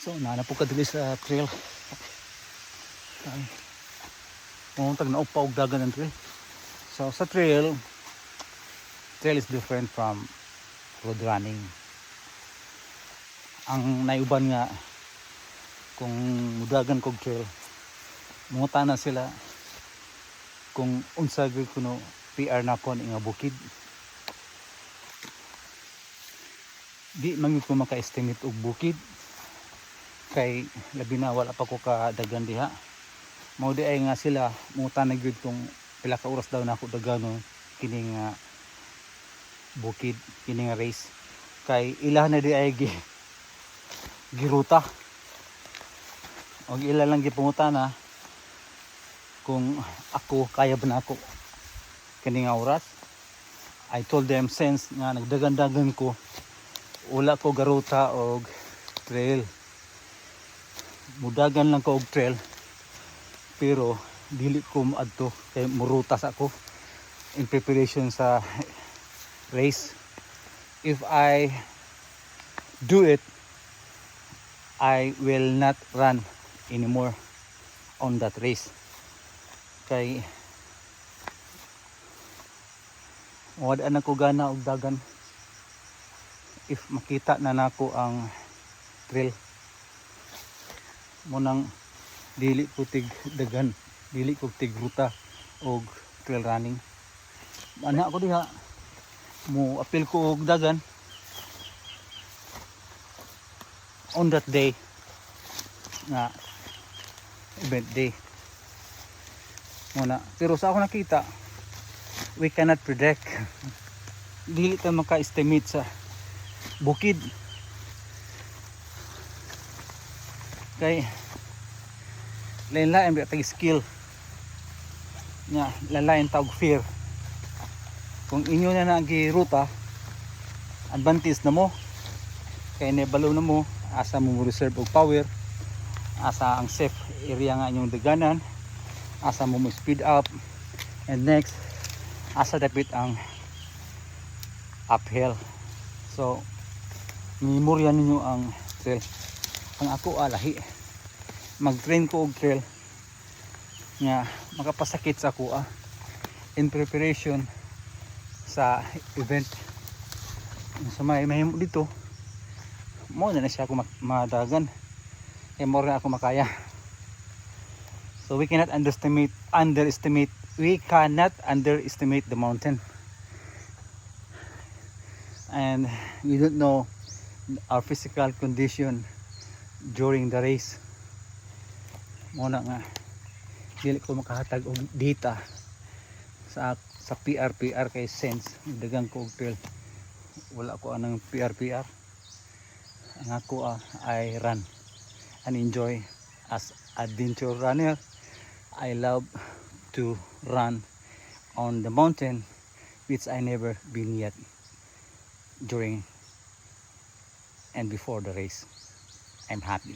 So naana po kadili sa trail. Kung tag naupa og dagan ang trail. So sa trail is different from road running. Ang naiuban nga kung mudagan kog trail, munguta na sila kung unsa gyud kuno PR na kon nga bukid. Di man ko maka-estimate og bukid kay labi na wala pa ko kadagan diha. Mao di ay nga sila munguta na gyud kung pila ka oras daw na ako daganon kining bukid, kining race. Kay ila na di ay giruta. Og ila lang gipunguta na kung ako kaya ba na ako kining oras. I told them since nga nagdagan-dagan ko wala ko garuta og trail. Mudagan lang ko og trail pero dili ko maadto kay murutas ako in preparation sa race. If I do it, I will not run anymore on that race. Kay wala na ko gana og dagan if makita na nako ang trail. Munang dili ko tig dagan, dili ko tig ruta og trail running. Ana ko diha mo apil ko og dagan on that day nga event day muna. Pero sa ako nakita, we cannot predict. Dili ta maka-estimate sa bukid kay lain-lain biya tag skill nya, lain tag fear. Kung inyo na nagiruta, advantage na mo kay nebalo na mo asa mo reserve og power, asa ang safe area nga inyong daganan, asa mo speed up, and next asa dapit ang uphill. So memorya ninyo ang trail. Ang ako alahi mag-train ko og trail nga makapasakit sa ako in preparation sa event. So may mahimo dito mo na siya ako madagan kay more na ako makaya. So we cannot underestimate the mountain, and we don't know our physical condition during the race. Muna nga dili ko makahatag og data sa PR kay sense dagang ko og trail. Wala ko anang PR. Ang ako I run and enjoy as adventure runner. I love to run on the mountain which I never been yet during and before the race. I'm happy.